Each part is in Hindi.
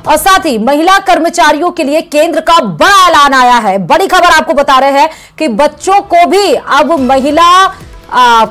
और साथ ही महिला कर्मचारियों के लिए केंद्र का बड़ा ऐलान आया है। बड़ी खबर आपको बता रहे हैं कि बच्चों को भी अब महिला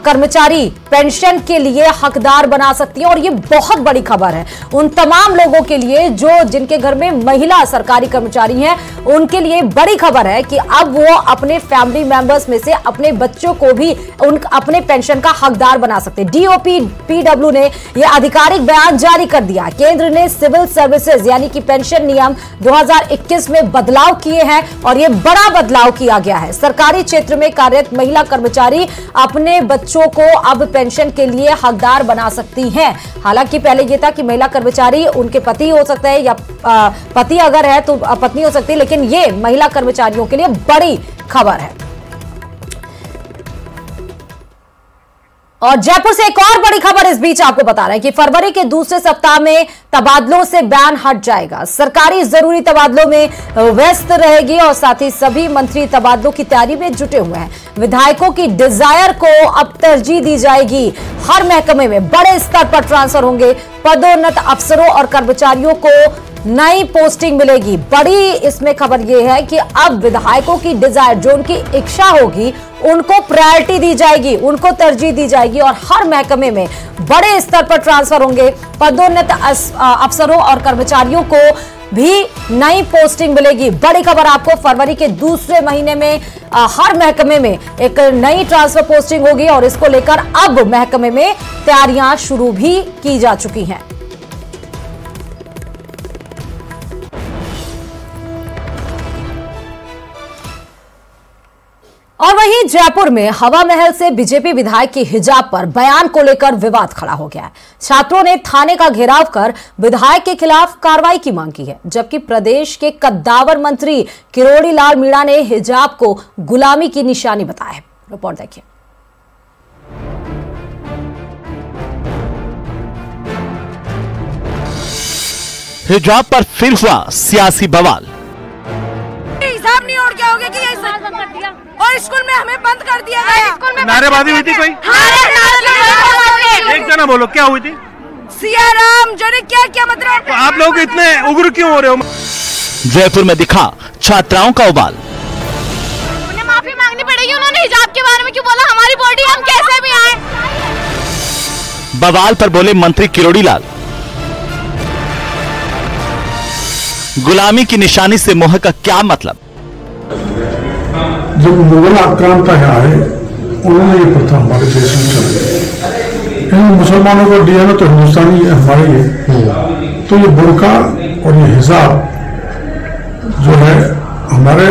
कर्मचारी पेंशन के लिए हकदार बना सकती है और ये बहुत बड़ी खबर है उन तमाम लोगों के लिए जिनके घर में महिला सरकारी कर्मचारी हैं। उनके लिए बड़ी खबर है कि अब वो अपने फैमिली मेंबर्स में से अपने बच्चों को भी अपने पेंशन का हकदार बना सकते हैं। DOPW ने यह आधिकारिक बयान जारी कर दिया। केंद्र ने सिविल सर्विसेज यानी कि पेंशन नियम 2021 में बदलाव किए हैं और यह बड़ा बदलाव किया गया है। सरकारी क्षेत्र में कार्यरत महिला कर्मचारी अपने बच्चों को अब पेंशन के लिए हकदार बना सकती हैं। हालांकि पहले यह था कि महिला कर्मचारी उनके पति हो सकता है या पति अगर है तो पत्नी हो सकती है, लेकिन ये महिला कर्मचारियों के लिए बड़ी खबर है। और जयपुर से एक और बड़ी खबर इस बीच आपको बता रहे हैं कि फरवरी के दूसरे सप्ताह में तबादलों से बैन हट जाएगा। सरकारी जरूरी तबादलों में व्यस्त रहेगी और साथ ही सभी मंत्री तबादलों की तैयारी में जुटे हुए हैं। विधायकों की डिजायर को अब तरजीह दी जाएगी। हर महकमे में बड़े स्तर पर ट्रांसफर होंगे। पदोन्नत अफसरों और कर्मचारियों को नई पोस्टिंग मिलेगी। बड़ी इसमें खबर यह है कि अब विधायकों की डिजायर, जो उनकी इच्छा होगी, उनको प्रायोरिटी दी जाएगी, उनको तरजीह दी जाएगी और हर महकमे में बड़े स्तर पर ट्रांसफर होंगे। पदोन्नत अफसरों और कर्मचारियों को भी नई पोस्टिंग मिलेगी। बड़ी खबर आपको, फरवरी के दूसरे महीने में हर महकमे में एक नई ट्रांसफर पोस्टिंग होगी और इसको लेकर अब महकमे में तैयारियां शुरू भी की जा चुकी हैं। और वहीं जयपुर में हवा महल से बीजेपी विधायक की हिजाब पर बयान को लेकर विवाद खड़ा हो गया है। छात्रों ने थाने का घेराव कर विधायक के खिलाफ कार्रवाई की मांग की है, जबकि प्रदेश के कद्दावर मंत्री किरोड़ी लाल मीणा ने हिजाब को गुलामी की निशानी बताया है। रिपोर्ट देखिए। हिजाब पर फिर हुआ सियासी बवाल। हिजाब नहीं ओढ़ के आओगे कि ये और स्कूल में हमें बंद कर दिया गया। नारेबाजी हुई थी कोई? एक जना बोलो, क्या हुई थी? सिया राम जने क्या क्या मतलब? तो आप लोग इतने उग्र क्यों हो रहे हो? जयपुर में दिखा छात्राओं का उबाल। उन्हें माफी मांगनी पड़ेगी। उन्होंने हिजाब के बारे में क्यों बोला? हमारी बॉडी, हम कैसे भी आए। बवाल पर बोले मंत्री किरोड़ी लाल। गुलामी की निशानी से मोह का क्या मतलब? जब मुगल आक्रांता आए, उन्होंने ये प्रथा हमारे देश में चलाई। इन मुसलमानों को दिया ना तो हिंदुस्तानी हमारे ये, तो ये बुर्का और ये हिजाब जो है हमारे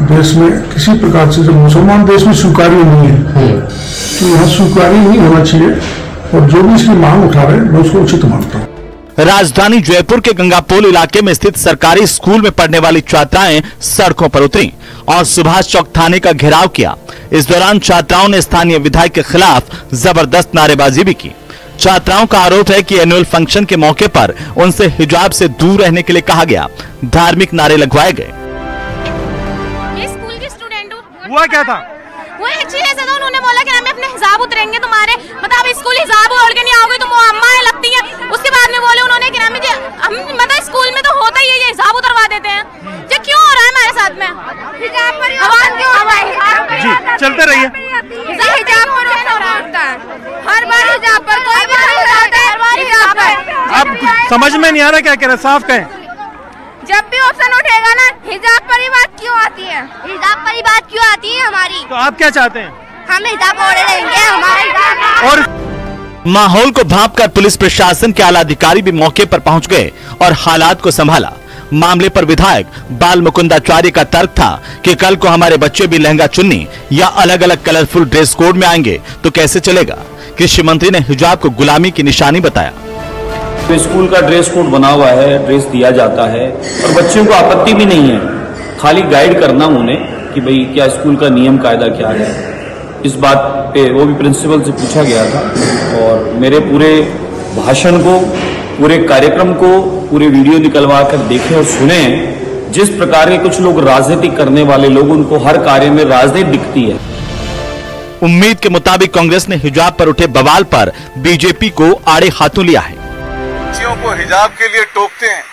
देश में किसी प्रकार से, जब मुसलमान देश में स्वीकार्य नहीं है तो यहाँ स्वीकार्य नहीं होना चाहिए। और जो भी इसकी मांग उठा रहे मैं उसको उचित मानता हूँ। राजधानी जयपुर के गंगापोल इलाके में स्थित सरकारी स्कूल में पढ़ने वाली छात्राएं सड़कों पर उतरी और सुभाष चौक थाने का घेराव किया। इस दौरान छात्राओं ने स्थानीय विधायक के खिलाफ जबरदस्त नारेबाजी भी की। छात्राओं का आरोप है कि एनुअल फंक्शन के मौके पर उनसे हिजाब से दूर रहने के लिए कहा गया। धार्मिक नारे लगवाए गए। स्कूल की स्टूडेंट हूँ। हुआ क्या था? वो एक चीज ऐसा था, उन्होंने बोला कि हमें अपने हिजाब उतरेंगे तुम्हारे, मतलब स्कूल हिजाब ओढ़ के नहीं आओगे तो वो अम्मा लगती है। उसके बाद में बोले उन्होंने कि हम मतलब स्कूल में तो होता ही है, ये हिजाब उतरवा देते हैं। ये क्यों हो रहा है हमारे साथ में? हिजाब पर जी चलते रहिए। हिजाब पर होता है हर बार, हिजाब पर कोई भी अब समझ में नहीं आ रहा क्या कह रहे, साफ कहें। जब भी ऑप्शन उठेगा ना, हिजाब पर ही बात क्यों आती है? हिजाब पर ही बात क्यों आती है हमारी? तो आप क्या चाहते हैं? हम हिजाब ओढ़े रहेंगे, हमारा और माहौल को भांपकर पुलिस प्रशासन के आला अधिकारी भी मौके पर पहुंच गए और हालात को संभाला। मामले पर विधायक बाल मुकुंदाचार्य का तर्क था कि कल को हमारे बच्चे भी लहंगा चुन्नी या अलग अलग कलरफुल ड्रेस कोड में आएंगे तो कैसे चलेगा। कृषि मंत्री ने हिजाब को गुलामी की निशानी बताया। तो स्कूल का ड्रेस कोड बना हुआ है, ड्रेस दिया जाता है और बच्चों को आपत्ति भी नहीं है, खाली गाइड करना उन्हें कि भाई क्या स्कूल का नियम कायदा क्या है। इस बात पे वो भी प्रिंसिपल से पूछा गया था और मेरे पूरे भाषण को, पूरे कार्यक्रम को, पूरे वीडियो निकलवा कर देखे और सुने। जिस प्रकार के कुछ लोग राजनीति करने वाले लोग, उनको हर कार्य में राजनीति दिखती है। उम्मीद के मुताबिक कांग्रेस ने हिजाब पर उठे बवाल पर बीजेपी को आड़े हाथों लिया है। बच्चियों को हिजाब के लिए टोकते हैं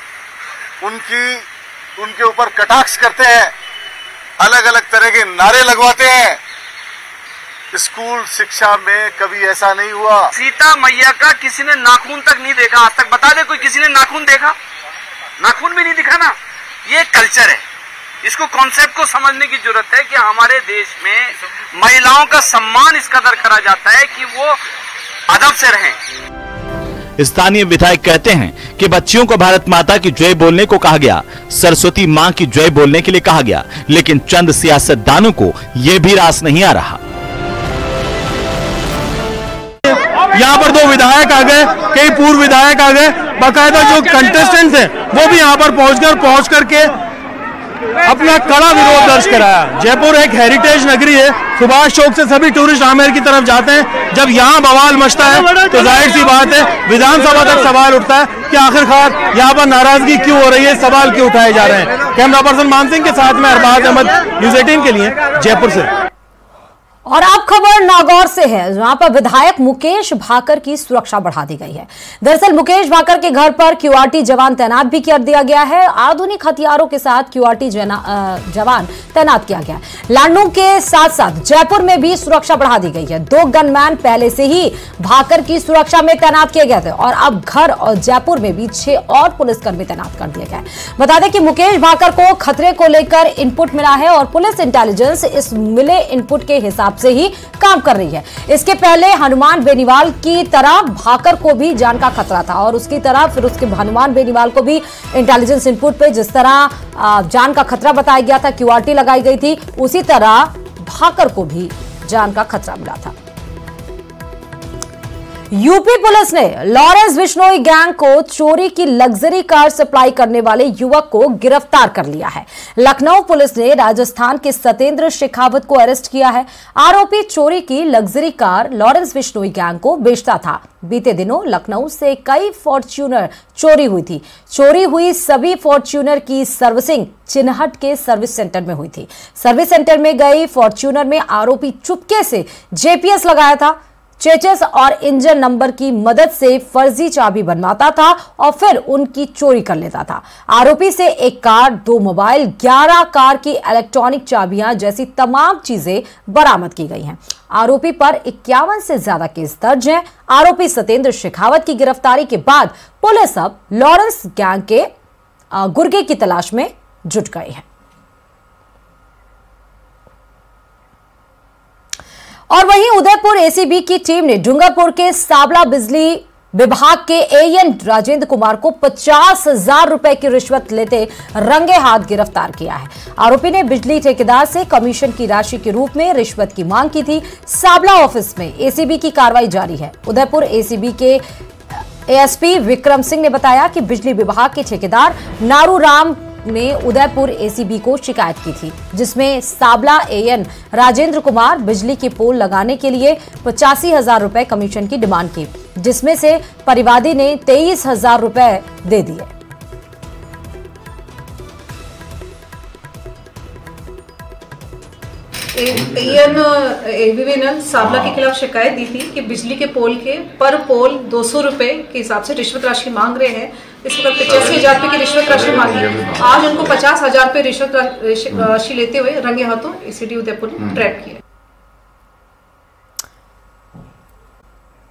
उनके ऊपर कटाक्ष करते हैं, अलग अलग तरह के नारे लगवाते हैं। स्कूल शिक्षा में कभी ऐसा नहीं हुआ। सीता मैया का किसी ने नाखून तक नहीं देखा आज तक। बता दे कोई किसी ने नाखून देखा? नाखून भी नहीं दिखा ना। ये कल्चर है, इसको कॉन्सेप्ट को समझने की जरूरत है कि हमारे देश में महिलाओं का सम्मान इस कदर करा जाता है कि वो अदब से रहें। स्थानीय विधायक कहते हैं कि बच्चियों को भारत माता की जय बोलने को कहा गया, सरस्वती मां की जय बोलने के लिए कहा गया, लेकिन चंद सियासतदानों को यह भी रास नहीं आ रहा। यहाँ पर 2 विधायक आ गए, कई पूर्व विधायक आ गए, बाकायदा जो कंटेस्टेंट्स हैं वो भी यहाँ पर पहुंच करके अपना कड़ा विरोध दर्ज कराया। जयपुर एक हेरिटेज नगरी है, सुभाष चौक से सभी टूरिस्ट आमेर की तरफ जाते हैं। जब यहाँ बवाल मचता है तो जाहिर सी बात है विधानसभा तक सवाल उठता है कि आखिरकार यहाँ पर नाराजगी क्यों हो रही है, सवाल क्यों उठाए जा रहे हैं। कैमरा पर्सन मान सिंह के साथ में अरबाज अहमद, न्यूज़ 18 के लिए जयपुर से। और अब खबर नागौर से है, जहां पर विधायक मुकेश भाकर की सुरक्षा बढ़ा दी गई है। दरअसल मुकेश भाकर के घर पर क्यूआरटी जवान तैनात भी कर दिया गया है। आधुनिक हथियारों के साथ क्यूआरटी जवान तैनात किया गया है। लाडनू के साथ साथ जयपुर में भी सुरक्षा बढ़ा दी गई है। 2 गनमैन पहले से ही भाकर की सुरक्षा में तैनात किए गए थे और अब घर और जयपुर में भी 6 और पुलिसकर्मी तैनात कर दिए गए। बता दें कि मुकेश भाकर को खतरे को लेकर इनपुट मिला है और पुलिस इंटेलिजेंस इस मिले इनपुट के हिसाब से ही काम कर रही है। इसके पहले हनुमान बेनीवाल की तरह भाकर को भी जान का खतरा था और उसकी तरह फिर उसके हनुमान बेनीवाल को भी इंटेलिजेंस इनपुट पे जिस तरह जान का खतरा बताया गया था, क्यूआरटी लगाई गई थी, उसी तरह भाकर को भी जान का खतरा मिला था। यूपी पुलिस ने लॉरेंस बिश्नोई गैंग को चोरी की लग्जरी कार सप्लाई करने वाले युवक को गिरफ्तार कर लिया है। लखनऊ पुलिस ने राजस्थान के सतेंद्र शेखावत को अरेस्ट किया है। आरोपी चोरी की luxury car Lawrence Bishnoi gang को बेचता था। बीते दिनों लखनऊ से कई फॉर्च्यूनर चोरी हुई थी। चोरी हुई सभी फॉर्च्यूनर की सर्विसिंग चिन्हट के सर्विस सेंटर में हुई थी। सर्विस सेंटर में गई फॉर्च्यूनर में आरोपी चुपके से जेपीएस लगाया था। चेचस और इंजन नंबर की मदद से फर्जी चाबी बनवाता था और फिर उनकी चोरी कर लेता था। आरोपी से 1 कार, 2 मोबाइल, 11 कार की इलेक्ट्रॉनिक चाबियां जैसी तमाम चीजें बरामद की गई हैं। आरोपी पर 51 से ज्यादा केस दर्ज हैं। आरोपी सतेंद्र शेखावत की गिरफ्तारी के बाद पुलिस अब लॉरेंस गैंग के गुर्गे की तलाश में जुट गई है। और वहीं उदयपुर एसीबी की टीम ने डूंगरपुर के साबला बिजली विभाग के एएन राजेंद्र कुमार को 50,000 रुपए की रिश्वत लेते रंगे हाथ गिरफ्तार किया है। आरोपी ने बिजली ठेकेदार से कमीशन की राशि के रूप में रिश्वत की मांग की थी। साबला ऑफिस में एसीबी की कार्रवाई जारी है। उदयपुर एसीबी के एएसपी विक्रम सिंह ने बताया कि बिजली विभाग के ठेकेदार नारूराम ने उदयपुर एसीबी को शिकायत की थी, जिसमें साबला एएन राजेंद्र कुमार बिजली के पोल लगाने के लिए 85,000 रुपए कमीशन की डिमांड की, जिसमें से परिवादी ने 23,000 रुपए दे दिए। एबीवी ने साबला के खिलाफ शिकायत दी थी कि बिजली के पोल के पर पोल 200 रुपए के हिसाब से रिश्वत राशि मांग रहे हैं। इस वक्त 85,000 रुपए की रिश्वत राशि मांगी। आज उनको 50,000 रुपए रिश्वत राशि लेते हुए रंगे हाथों एसीडी उदयपुर ने ट्रैप किया।